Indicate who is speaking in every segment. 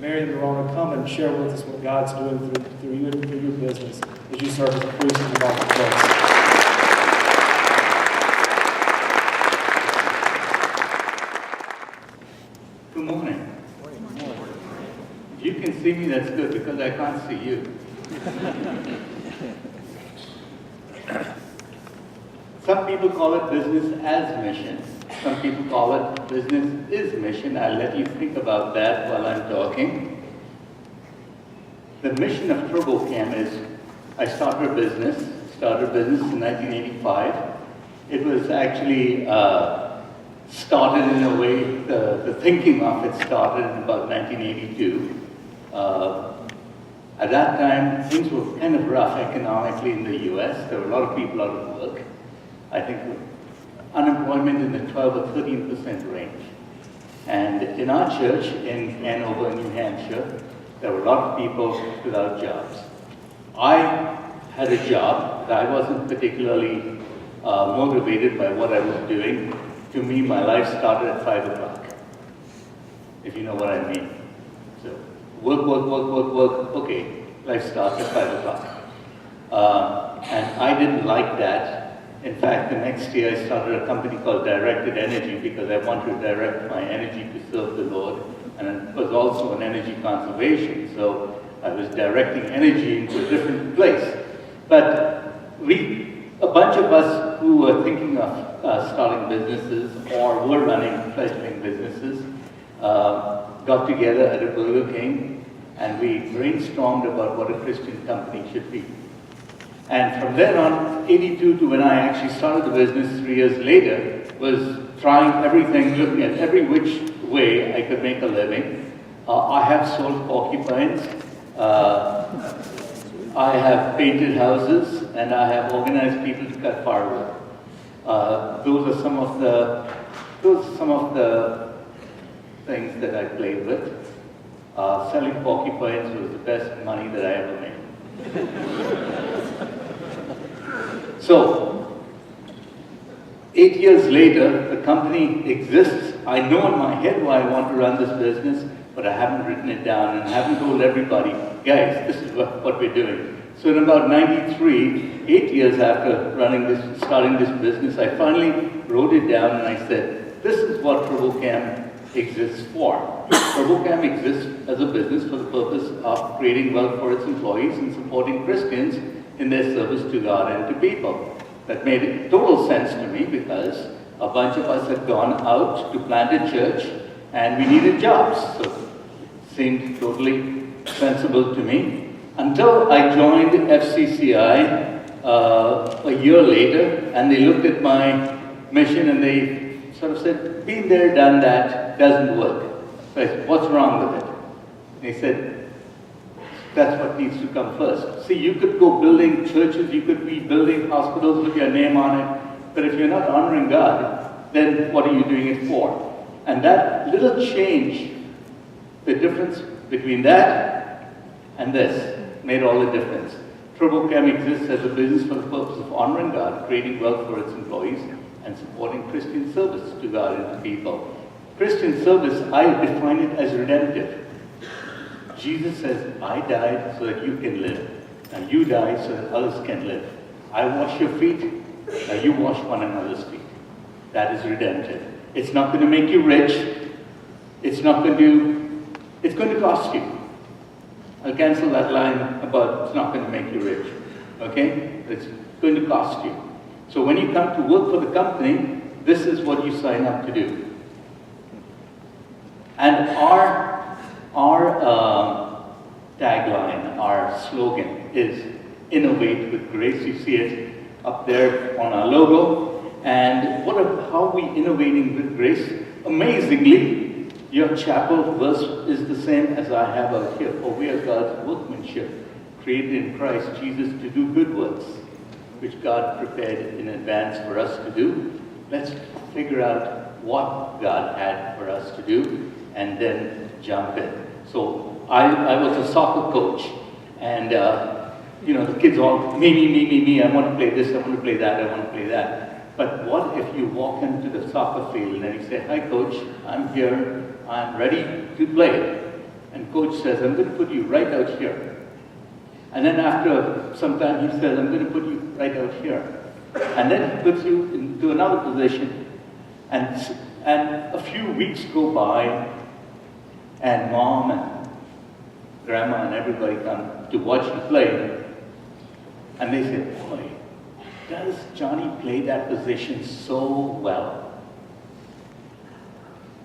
Speaker 1: Marian Norohna, come and share with us what God's doing through you and through your business as you serve as a priest in the marketplace.
Speaker 2: Good morning. If you can see me, that's good, because I can't see you. Some people call it business as mission. Some people call it business is mission. I'll let you think about that while I'm talking. The mission of Turbocam is, I started a business in 1985. It was actually started in a way, the thinking of it started in about 1982. At that time, things were kind of rough economically in the US. There were a lot of people out of work. I think unemployment in the 12 or 13% range. And in our church in Hanover, New Hampshire, there were a lot of people without jobs. I had a job that I wasn't particularly motivated by what I was doing. To me, my life started at 5 o'clock, if you know what I mean. So, work, okay, life starts at 5 o'clock. And I didn't like that. In fact, the next year I started a company called Directed Energy because I wanted to direct my energy to serve the Lord. And it was also an energy conservation, so I was directing energy into a different place. But a bunch of us who were thinking of starting businesses or were running fledgling businesses got together at a Burger King and we brainstormed about what a Christian company should be. And from then on, 82 to when I actually started the business 3 years later, was trying everything, looking at every which way I could make a living. I have sold porcupines, I have painted houses, and I have organized people to cut firewood. Those are some of the things that I played with. Selling porcupines was the best money that I ever made. So, 8 years later, the company exists. I know in my head why I want to run this business, but I haven't written it down and haven't told everybody, guys, this is what we're doing. So in about 93, 8 years after starting this business, I finally wrote it down and I said, this is what Turbocam exists for. Turbocam exists as a business for the purpose of creating wealth for its employees and supporting Christians in their service to God and to people. That made total sense to me because a bunch of us had gone out to plant a church and we needed jobs. So it seemed totally sensible to me. Until I joined FCCI a year later and they looked at my mission and they sort of said, been there, done that, doesn't work. So I said, what's wrong with it? And they said, that's what needs to come first. See, you could go building churches, you could be building hospitals with your name on it, but if you're not honoring God, then what are you doing it for? And that little change, the difference between that and this, made all the difference. Turbocam exists as a business for the purpose of honoring God, creating wealth for its employees, and supporting Christian service to God and to people. Christian service, I define it as redemptive. Jesus says, I died so that you can live. And you died so that others can live. I wash your feet, now you wash one another's feet. That is redemptive. It's not going to make you rich. It's going to cost you. I'll cancel that line about it's not going to make you rich. Okay? It's going to cost you. So when you come to work for the company, this is what you sign up to do. And our tagline, our slogan is innovate with grace. You see it up there on our logo. And how are we innovating with grace? Amazingly, your chapel verse is the same as I have out here. For we are God's workmanship, created in Christ Jesus to do good works, which God prepared in advance for us to do. Let's figure out what God had for us to do and then jump in. So I was a soccer coach, and the kids all, me, I want to play this, I want to play that, I want to play that. But what if you walk into the soccer field and you say, hi coach, I'm here, I'm ready to play. And coach says, I'm going to put you right out here. And then after some time, he says, I'm going to put you right out here. And then he puts you into another position. And a few weeks go by, and mom and grandma and everybody come to watch you play. And they say, boy, does Johnny play that position so well?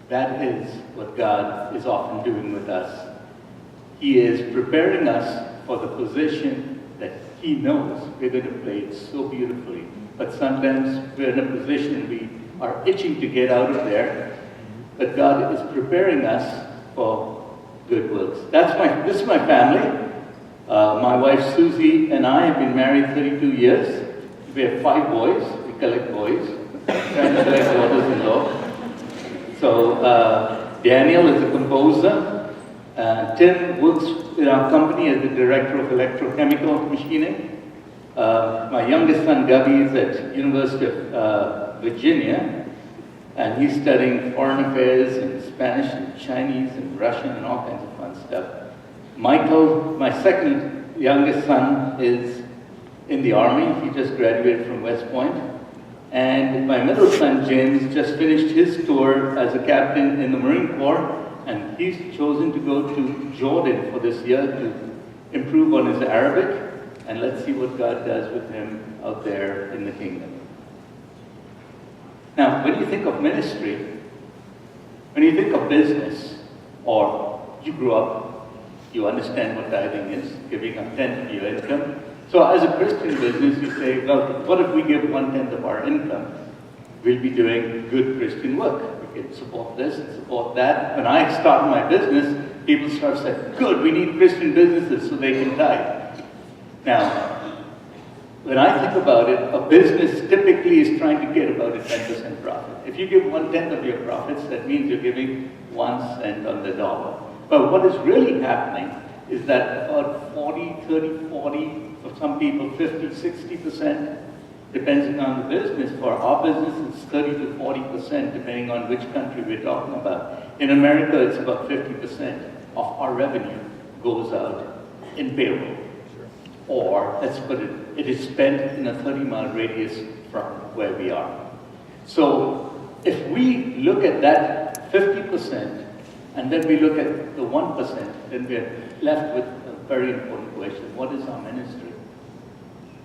Speaker 2: That is what God is often doing with us. He is preparing us for the position that He knows we're going to play it so beautifully. But sometimes we're in a position we are itching to get out of there, but God is preparing us for good works. This is my family. My wife Susie and I have been married 32 years. We have 5 boys. We collect boys. Trying to collect daughters-in-law. So Daniel is a composer. Tim works in our company as the director of electrochemical machining. My youngest son Gabi is at University of Virginia, and he's studying foreign affairs and Spanish and Chinese and Russian and all kinds of fun stuff. Michael, my second youngest son, is in the Army. He just graduated from West Point. And my middle son, James, just finished his tour as a captain in the Marine Corps, and he's chosen to go to Jordan for this year to improve on his Arabic, and let's see what God does with him out there in the kingdom. Now, when you think of ministry, when you think of business, or you grew up, you understand what tithing is, giving a tenth of your income. So as a Christian business, you say, well, what if we give 1/10 of our income? We'll be doing good Christian work. We can support this and support that. When I started my business, people start saying, good, we need Christian businesses so they can tithe. Now, when I think about it, a business typically is trying to get about a 10% profit. If you give 1/10 of your profits, that means you're giving 1 cent on the dollar. But what is really happening is that about 40, for some people 50, 60%, depending on the business. For our business, it's 30 to 40%, depending on which country we're talking about. In America, it's about 50% of our revenue goes out in payroll. Or, let's put it, it is spent in a 30-mile radius from where we are. So, if we look at that 50%, and then we look at the 1%, then we're left with a very important question. What is our ministry?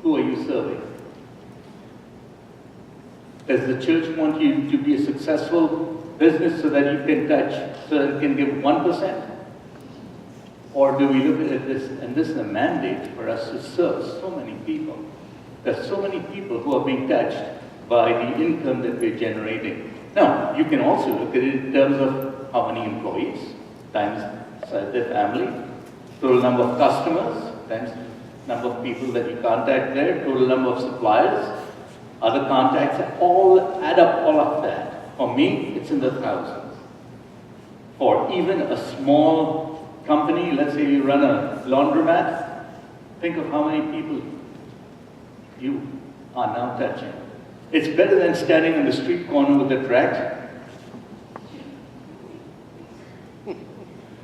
Speaker 2: Who are you serving? Does the church want you to be a successful business so that you can so that you can give 1%? Or do we look at this, and this is a mandate for us to serve so many people. There's so many people who are being touched by the income that we're generating. Now, you can also look at it in terms of how many employees, times their family, total number of customers, times number of people that you contact there, total number of suppliers, other contacts, all add up all of that. For me, it's in the thousands. For even a small company, let's say you run a laundromat, think of how many people you are now touching. It's better than standing on the street corner with a tract.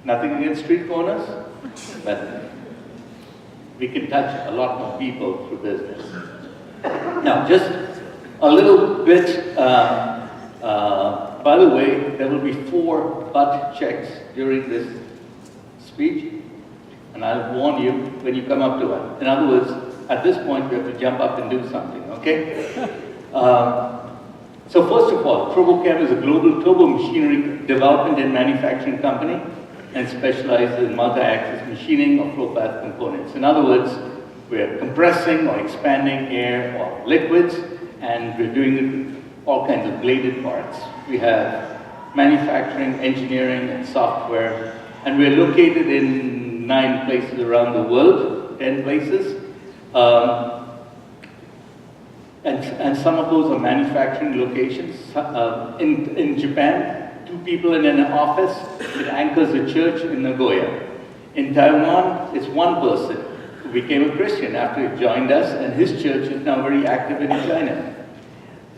Speaker 2: Nothing against street corners, but we can touch a lot more people through business. Now, just a little bit, by the way, there will be 4 butt checks during this speech, and I'll warn you when you come up to it. In other words, at this point, you have to jump up and do something, okay? So first of all, Turbocam is a global turbo machinery development and manufacturing company, and specializes in multi-axis machining of flow path components. In other words, we're compressing or expanding air or liquids, and we're doing all kinds of bladed parts. We have manufacturing, engineering, and software, and we're located in 9 places around the world, 10 places. And some of those are manufacturing locations. In Japan, 2 people in an office. It anchors a church in Nagoya. In Taiwan, it's 1 person who became a Christian after he joined us, and his church is now very active in China.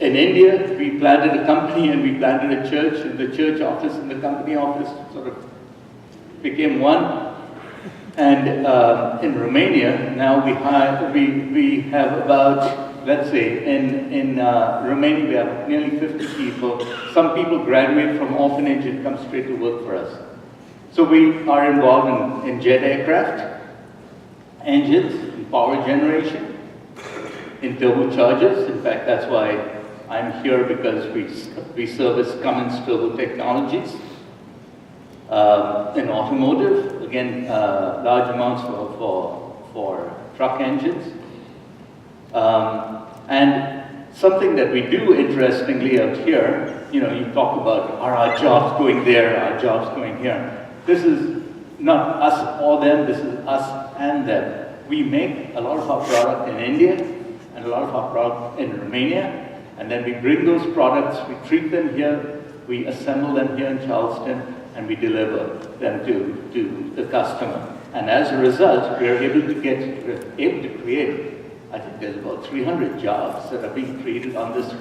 Speaker 2: In India, we planted a company and we planted a church, and the church office and the company office sort of became one. And in Romania, now we have about, let's say, in Romania we have nearly 50 people. Some people graduate from orphanage and come straight to work for us. So we are involved in jet aircraft, engines, in power generation, in turbochargers. In fact, that's why I'm here, because we service Cummins Turbo Technologies. In automotive, again, large amounts for truck engines. And something that we do, interestingly, out here, you talk about, are our jobs going there, our jobs going here? This is not us or them, this is us and them. We make a lot of our product in India and a lot of our product in Romania, and then we bring those products, we treat them here, we assemble them here in Charleston, and we deliver them to the customer. And as a result, we are able to create, I think there's about 300 jobs that are being created on this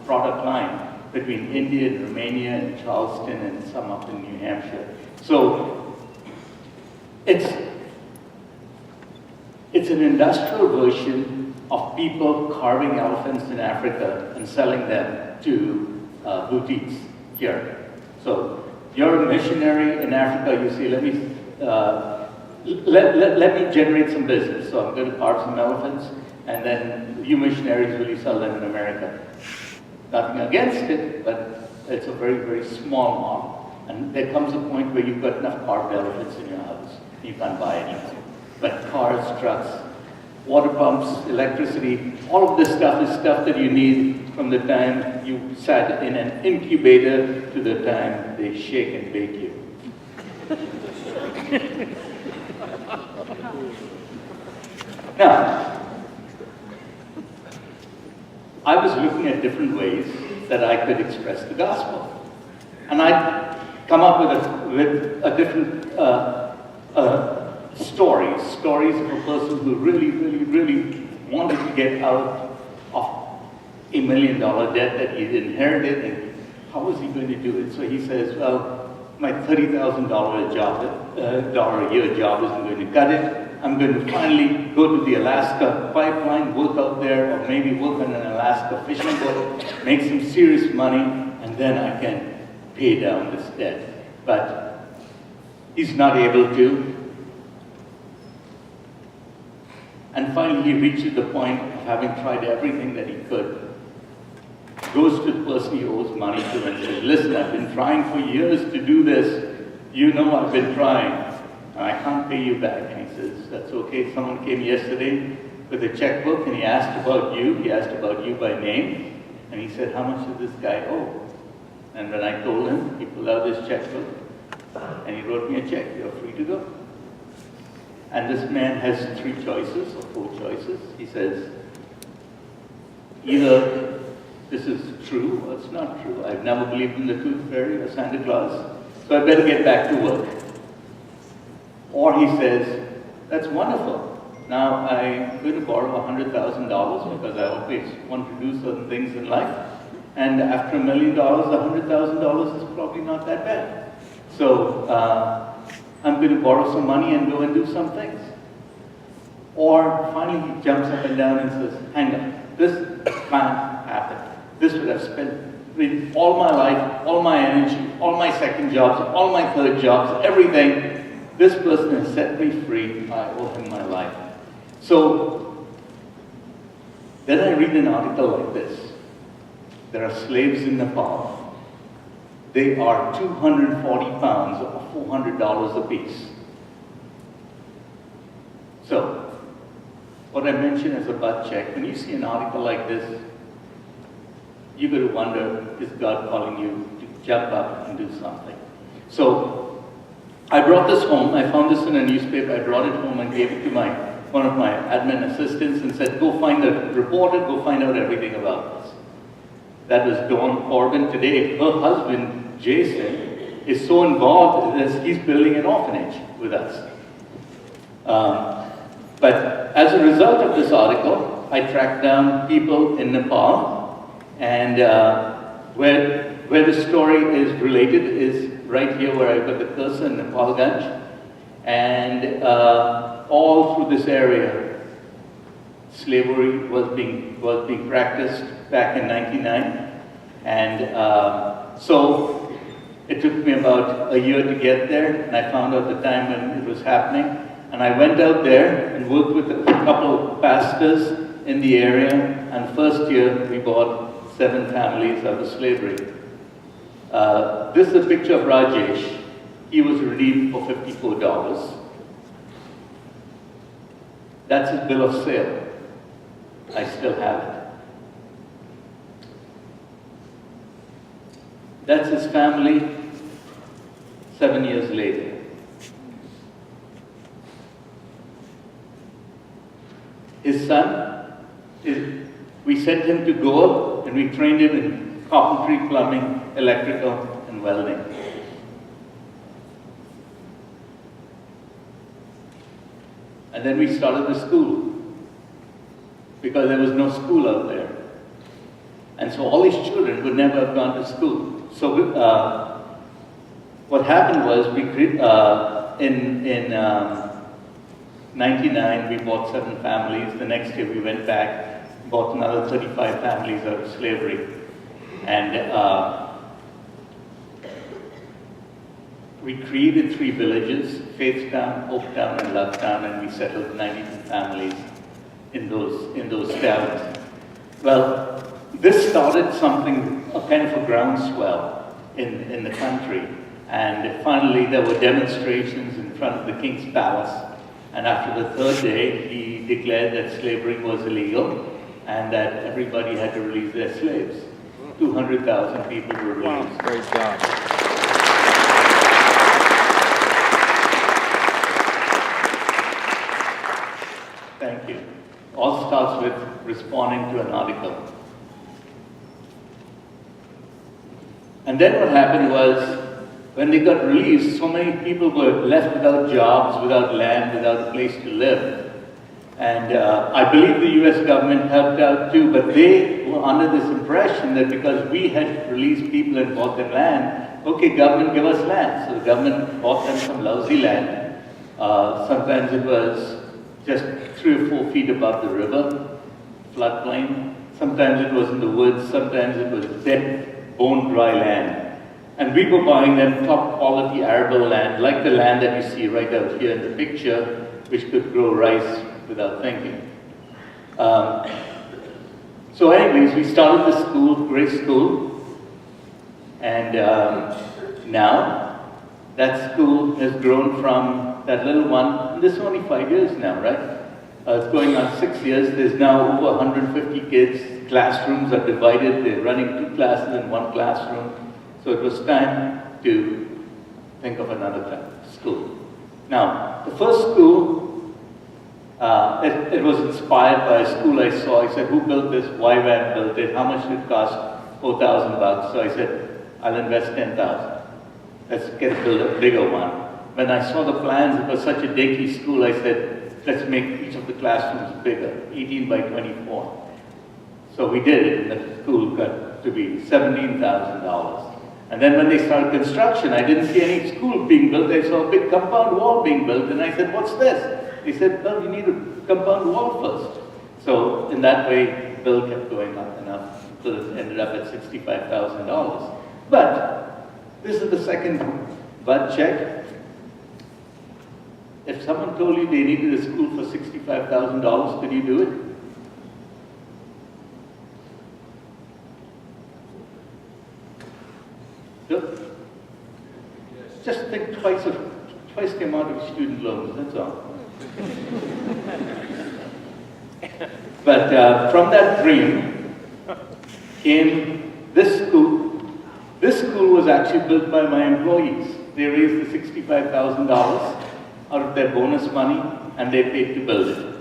Speaker 2: product line between India and Romania and Charleston and some up in New Hampshire. So it's an industrial version of people carving elephants in Africa and selling them to boutiques here. So you're a missionary in Africa, you say, let me generate some business. So I'm going to carve some elephants, and then you missionaries, will you sell them in America? Nothing against it, but it's a very, very small model. And there comes a point where you've got enough carved elephants in your house. You can't buy anything. But cars, trucks, water pumps, electricity, all of this stuff is stuff that you need from the time you sat in an incubator to the time they shake and bake you. Now, I was looking at different ways that I could express the gospel. And I'd come up with a different stories of a person who really wanted to get out of $1 million debt that he'd inherited, and how was he going to do it? So he says, well, my $30,000 a year job isn't going to cut it. I'm going to finally go to the Alaska pipeline, work out there, or maybe work on an Alaska fishing boat, make some serious money, and then I can pay down this debt. But he's not able to. And finally he reaches the point of having tried everything that he could. Goes to the person he owes money to and says, listen, I've been trying for years to do this. You know I've been trying, and I can't pay you back. And he says, that's okay. Someone came yesterday with a checkbook and he asked about you. He asked about you by name. And he said, how much does this guy owe? And when I told him, he pulled out his checkbook and he wrote me a check. You're free to go. And this man has 3 choices or 4 choices. He says, either this is true or it's not true. I've never believed in the tooth fairy or Santa Claus, so I better get back to work. Or he says, that's wonderful. Now I'm going to borrow $100,000 because I always want to do certain things in life. And after $1 million, $100,000 is probably not that bad. So I'm going to borrow some money and go and do some things. Or finally he jumps up and down and says, hang on, this can't happen. This would have spent all my life, all my energy, all my second jobs, all my third jobs, everything. This person has set me free. I owe him my life. So then I read an article like this. There are slaves in Nepal. They are 240 pounds or $400 a piece. So, what I mentioned as a butt check, when you see an article like this, you got to wonder, is God calling you to jump up and do something? So, I brought this home. I found this in a newspaper. I brought it home and gave it to one of my admin assistants and said, go find the reporter, go find out everything about this. That was Dawn Corbin. Today, her husband, Jason, is so involved that he's building an orphanage with us. But as a result of this article, I tracked down people in Nepal, and where where the story is related is right here where I've got the cursor in Nepalganj. And all through this area, slavery was being practiced back in 99. And so it took me about a year to get there, and I found out the time when it was happening. And I went out there and worked with a couple of pastors in the area, and first year we bought 7 families out of slavery. This is a picture of Rajesh. He was redeemed for $54. That's his bill of sale. I still have it. That's his family 7 years later. His son, we sent him to Goa and we trained him in carpentry, plumbing, electrical, and welding. And then we started the school because there was no school out there. And so all these children would never have gone to school. So what happened was in 99 we bought 7 families. The next year we went back, bought another 35 families out of slavery. And we created 3 villages, Faith Town, Hope Town, and Love Town, and we settled 92 families in those towns. Well, this started something, a kind of a groundswell in the country. And finally there were demonstrations in front of the King's Palace. And after the 3rd day, he declared that slavery was illegal and that everybody had to release their slaves. 200,000 people were released.
Speaker 3: Wow, great job.
Speaker 2: Thank you. All starts with responding to an article. And then what happened was, when they got released, so many people were left without jobs, without land, without a place to live. And I believe the US government helped out too, but they were under this impression that because we had released people and bought their land, okay, government, give us land. So the government bought them some lousy land. Sometimes it was just 3 or 4 feet above the river, floodplain. Sometimes it was in the woods, sometimes it was dead, bone dry land. And we were buying them top quality arable land, like the land that you see right out here in the picture, which could grow rice without thinking. So anyways, we started the school, great school, and now that school has grown from that little one, and this is only 5 years now, right? It's going on 6 years. There's now over 150 kids. Classrooms are divided. They're running 2 classes in 1 classroom. So it was time to think of another school. Now, the first school, it was inspired by a school I saw. I said, who built this? Why Van built it? How much did it cost? $4,000. So I said, I'll invest $10,000. Let's build a bigger one. When I saw the plans, it was such a dainty school, I said, let's make each of the classrooms bigger, 18 by 24. So we did it, and the school got to be $17,000. And then when they started construction, I didn't see any school being built. I saw a big compound wall being built, and I said, what's this? They said, well, you need a compound wall first. So in that way, the bill kept going up and up until it ended up at $65,000. But this is the second butt check. If someone told you they needed a school for $65,000, could you do it? Just think twice the amount of student loans, that's all. But from that dream came this school. This school was actually built by my employees. They raised the $65,000 out of their bonus money and they paid to build it.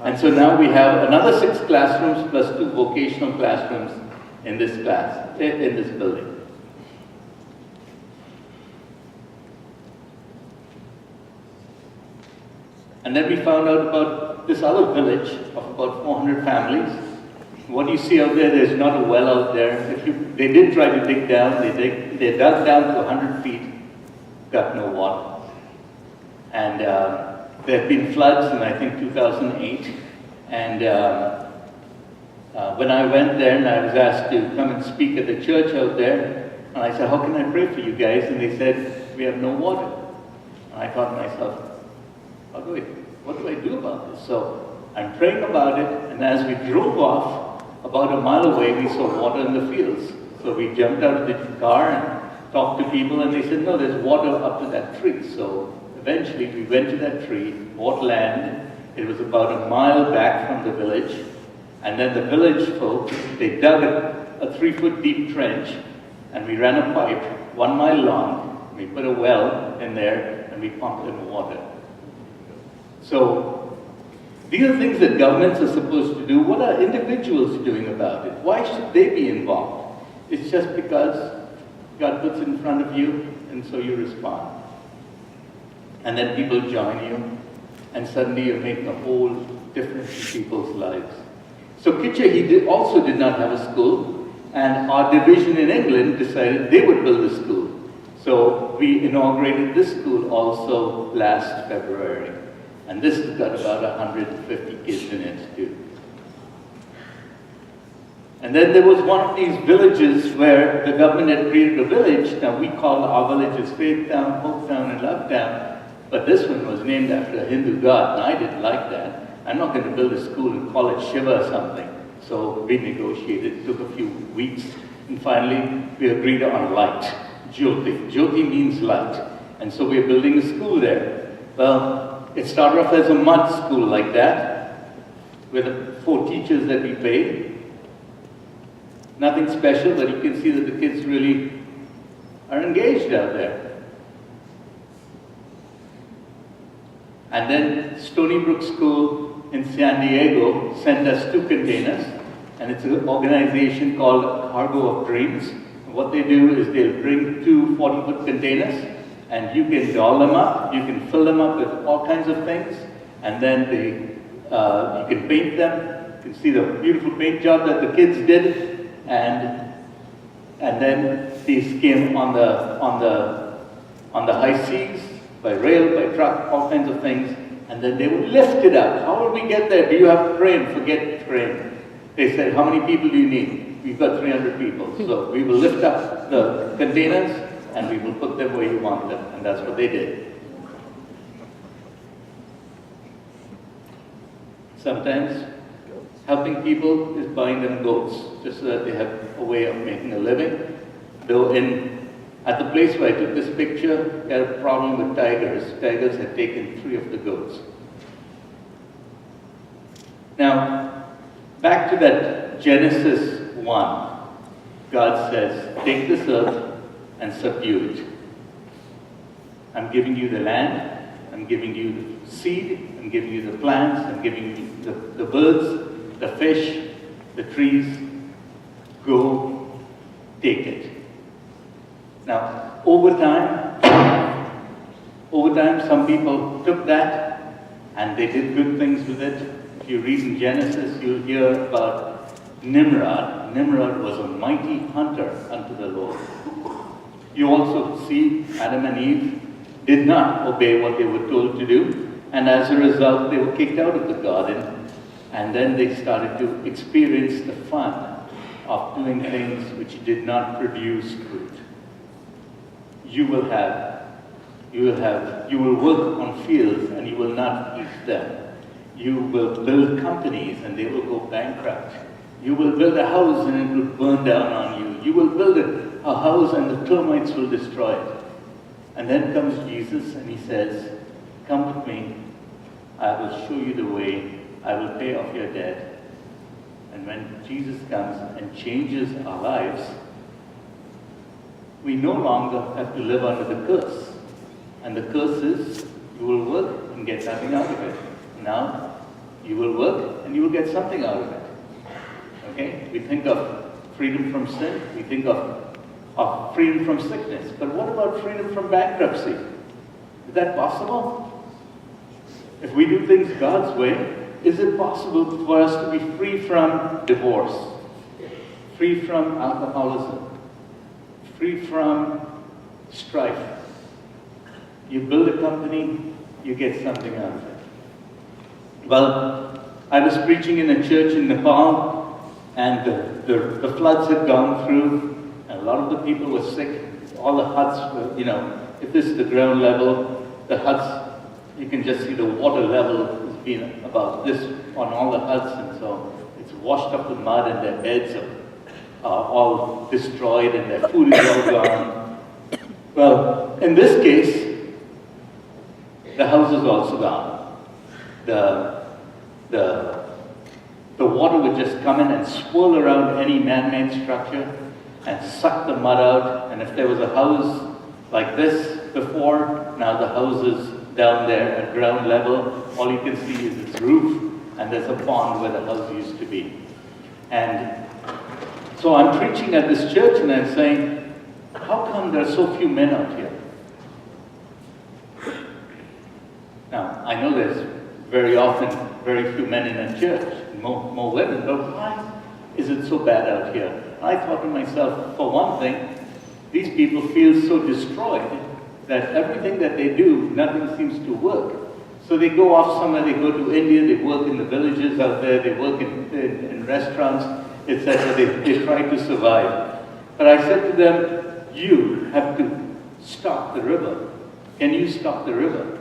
Speaker 2: And so now we have another 6 classrooms plus 2 vocational classrooms in this building. And then we found out about this other village of about 400 families. What you see out there, there's not a well out there. They did try to dig down. They dug down to 100 feet, got no water. And there have been floods in, I think, 2008. And when I went there and I was asked to come and speak at the church out there, and I said, how can I pray for you guys? And they said, we have no water. And I thought to myself, what do I do about this? So I'm praying about it, and as we drove off, about a mile away, we saw water in the fields. So we jumped out of the car and talked to people, and they said, no, there's water up to that tree. So eventually we went to that tree, bought land. It was about a mile back from the village. And then the village folks, they dug a 3-foot deep trench, and we ran a pipe 1 mile long. We put a well in there, and we pumped in water. So these are things that governments are supposed to do. What are individuals doing about it? Why should they be involved? It's just because God puts it in front of you, and so you respond. And then people join you, and suddenly you're making a whole difference in people's lives. So Kitcha, also did not have a school, and our division in England decided they would build a school. So we inaugurated this school also last February. And this has got about 150 kids in it too. And then there was one of these villages where the government had created a village. Now we call our villages Faith Town, Hope Town, and Love Town. But this one was named after a Hindu god, and I didn't like that. I'm not going to build a school and call it Shiva or something. So we negotiated. It took a few weeks. And finally, we agreed on light. Jyoti. Jyoti means light. And so we're building a school there. Well, it started off as a mud school like that, with the 4 teachers that we paid. Nothing special, but you can see that the kids really are engaged out there. And then Stony Brook School in San Diego sent us 2 containers, and it's an organization called Cargo of Dreams. And what they do is they'll bring 2 40-foot containers, and you can doll them up, you can fill them up with all kinds of things, and then you can paint them. You can see the beautiful paint job that the kids did, and then these came on the high seas, by rail, by truck, all kinds of things, and then they would lift it up. How will we get there? Do you have a crane? Forget crane. They said, how many people do you need? We've got 300 people. So we will lift up the containers, and we will put them where you want them. And that's what they did. Sometimes helping people is buying them goats, just so that they have a way of making a living. Though at the place where I took this picture, we had a problem with tigers. Tigers had taken 3 of the goats. Now, back to that Genesis 1. God says, take this earth and subdue it. I'm giving you the land, I'm giving you the seed, I'm giving you the plants, I'm giving you the birds, the fish, the trees. Go, take it. Now, over time, some people took that and they did good things with it. If you read in Genesis, you'll hear about Nimrod. Nimrod was a mighty hunter unto the Lord. You also see Adam and Eve did not obey what they were told to do, and as a result, they were kicked out of the garden, and then they started to experience the fun of doing things which did not produce fruit. You will work on fields and you will not eat them. You will build companies and they will go bankrupt. You will build a house and it will burn down on you. You will build a house and the termites will destroy it. And then comes Jesus and he says, come with me, I will show you the way, I will pay off your debt. And when Jesus comes and changes our lives, we no longer have to live under the curse. And the curse is, you will work and get nothing out of it. Now, you will work and you will get something out of it. Okay? We think of freedom from sin, we think of freedom from sickness. But what about freedom from bankruptcy? Is that possible? If we do things God's way, is it possible for us to be free from divorce, free from alcoholism, free from strife? You build a company, you get something out of it. Well, I was preaching in a church in Nepal, and the floods had gone through, and a lot of the people were sick. All the huts were, you know, if this is the ground level, the huts, you can just see the water level has been about this on all the huts, and so it's washed up with mud, and their beds are all destroyed, and their food is all gone. Well, in this case, the house is also gone. The water would just come in and swirl around any man-made structure and suck the mud out. And if there was a house like this before, now the house is down there at ground level. All you can see is its roof, and there's a pond where the house used to be. And so I'm preaching at this church, and I'm saying, how come there are so few men out here? Now, I know there's very often very few men in a church, more women, but why is it so bad out here? I thought to myself, for one thing, these people feel so destroyed that everything that they do, nothing seems to work. So they go off somewhere, they go to India, they work in the villages out there, they work in restaurants, etc. They try to survive. But I said to them, you have to stop the river. Can you stop the river?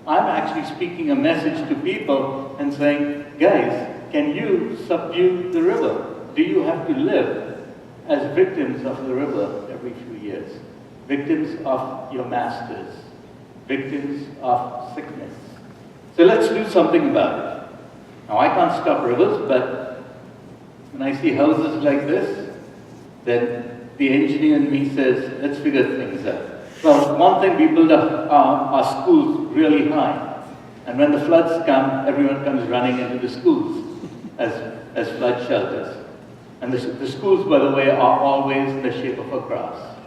Speaker 2: I'm actually speaking a message to people and saying, guys, can you subdue the river? Do you have to live as victims of the river every few years? Victims of your masters, victims of sickness. So let's do something about it. Now I can't stop rivers, but when I see houses like this, then the engineer in me says, let's figure things out. Well, one thing, we build our schools really high. And when the floods come, everyone comes running into the schools as flood shelters. And the schools, by the way, are always in the shape of a cross.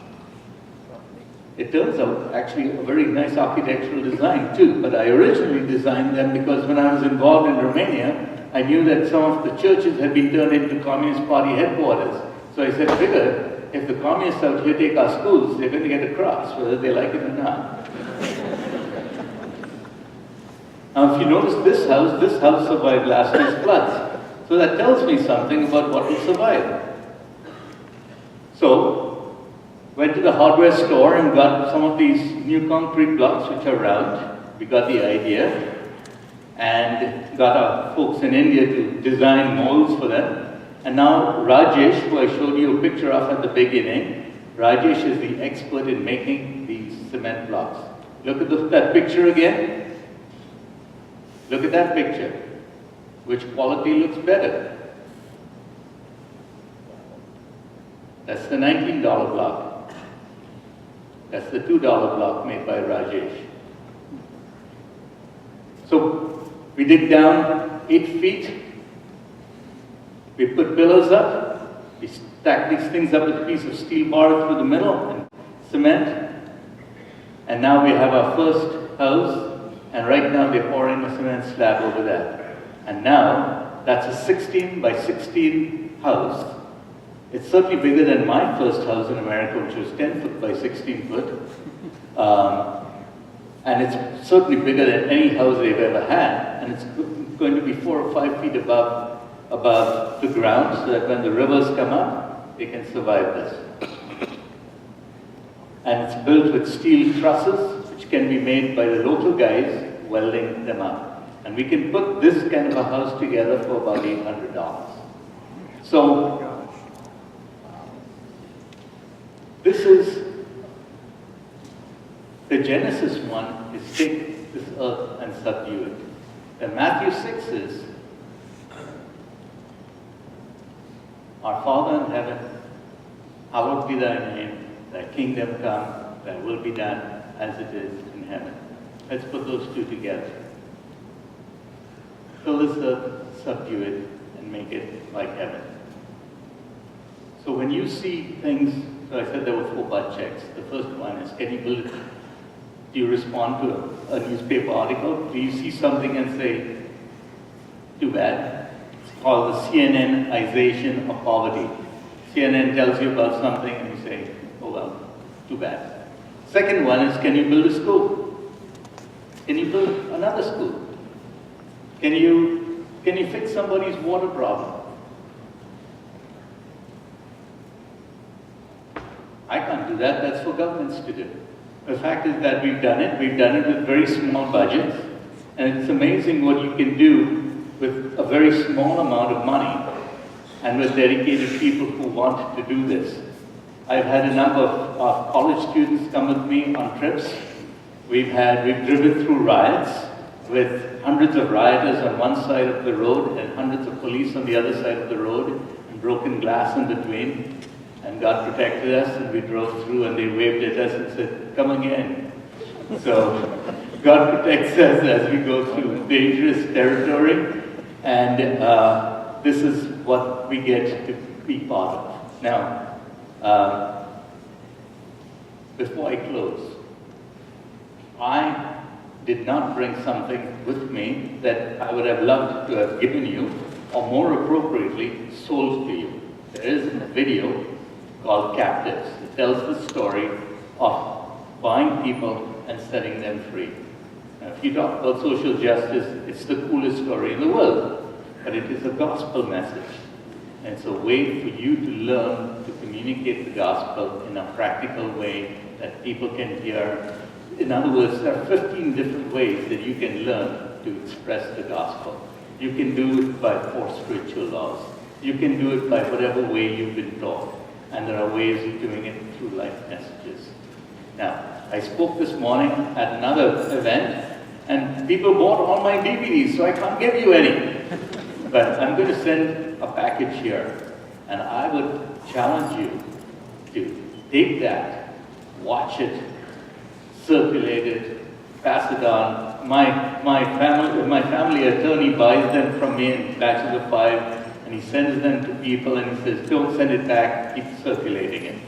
Speaker 2: It turns out actually a very nice architectural design too, but I originally designed them because when I was involved in Romania, I knew that some of the churches had been turned into Communist Party headquarters. So I said, figure, if the communists out here take our schools, they're going to get a cross, whether they like it or not. Now, if you notice this house survived last year's floods. So that tells me something about what will survive. So, went to the hardware store and got some of these new concrete blocks which are round. We got the idea and got our folks in India to design molds for them. And now Rajesh, who I showed you a picture of at the beginning, Rajesh is the expert in making these cement blocks. Look at that picture again. Look at that picture. Which quality looks better? That's the $19 block. That's the $2 block made by Rajesh. So we dig down 8 feet. We put pillars up, we stack these things up with a piece of steel bar through the middle and cement. And now we have our first house, and right now they're pouring a cement slab over that. And now that's a 16 by 16 house. It's certainly bigger than my first house in America, which was 10 foot by 16 foot. And it's certainly bigger than any house they've ever had. And it's going to be 4 or 5 feet above the ground, so that when the rivers come up, they can survive this. And it's built with steel trusses, which can be made by the local guys welding them up. And we can put this kind of a house together for about $800. So, this is, the Genesis one is take this earth and subdue it. And Matthew 6 is, our Father in heaven, hallowed be thy name, thy kingdom come, thy will be done as it is in heaven. Let's put those two together. Fill this earth, subdue it, and make it like heaven. So when you see things, so I said there were 4 butt checks. The first one is, can you build it? Do you respond to a newspaper article? Do you see something and say, too bad. It's called the CNNization of poverty. CNN tells you about something and you say, oh well, too bad. Second one is, can you build a school? Can you build another school? Can you fix somebody's water problem? I can't do that. That's for governments to do. The fact is that we've done it. We've done it with very small budgets. And it's amazing what you can do with a very small amount of money and with dedicated people who want to do this. I've had a number of college students come with me on trips. We've driven through riots with hundreds of rioters on one side of the road and hundreds of police on the other side of the road and broken glass in between. And God protected us, and we drove through and they waved at us and said, come again. So God protects us as we go through dangerous territory, and this is what we get to be part of. Now, before I close, I did not bring something with me that I would have loved to have given you, or more appropriately, sold to you. There is a video called Captives. It tells the story of buying people and setting them free. Now, if you talk about social justice, it's the coolest story in the world, but it is a gospel message. And it's a way for you to learn to communicate the gospel in a practical way that people can hear. In other words, there are 15 different ways that you can learn to express the gospel. You can do it by 4 spiritual laws. You can do it by whatever way you've been taught. And there are ways of doing it through life messages. Now, I spoke this morning at another event, and people bought all my DVDs, so I can't give you any. But I'm going to send a package here, and I would challenge you to take that, watch it, circulate it, pass it on. My family attorney buys them from me in batches of 5. And he sends them to people and he says, don't send it back, keep circulating it.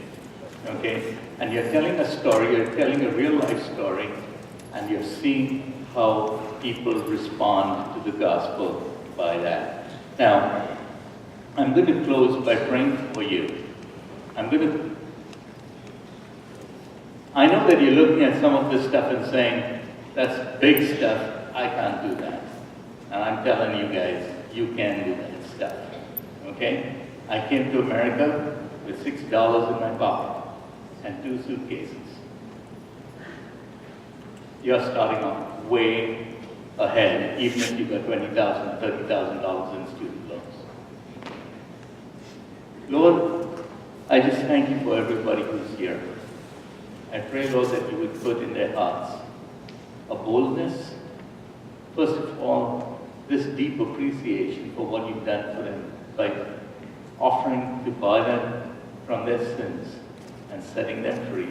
Speaker 2: Okay? And you're telling a story, you're telling a real life story, and you're seeing how people respond to the gospel by that. Now, I'm going to close by praying for you. I know that you're looking at some of this stuff and saying, that's big stuff, I can't do that. And I'm telling you guys, you can do that stuff. Okay? I came to America with $6 in my pocket and 2 suitcases. You're starting off way ahead, even if you've got $20,000, $30,000 in student loans. Lord, I just thank you for everybody who's here. I pray, Lord, that you would put in their hearts a boldness, first of all, this deep appreciation for what you've done for them by offering to buy them from their sins and setting them free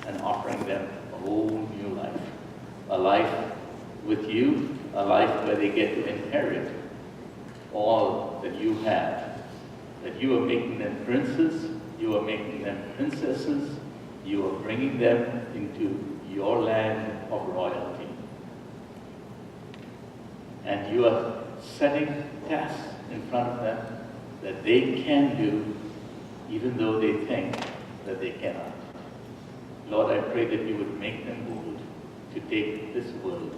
Speaker 2: and offering them a whole new life. A life with you, a life where they get to inherit all that you have. That you are making them princes, you are making them princesses, you are bringing them into your land of royalty. And you are setting tasks in front of them that they can do, even though they think that they cannot. Lord, I pray that you would make them bold to take this world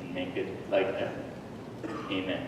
Speaker 2: and make it like heaven. Amen.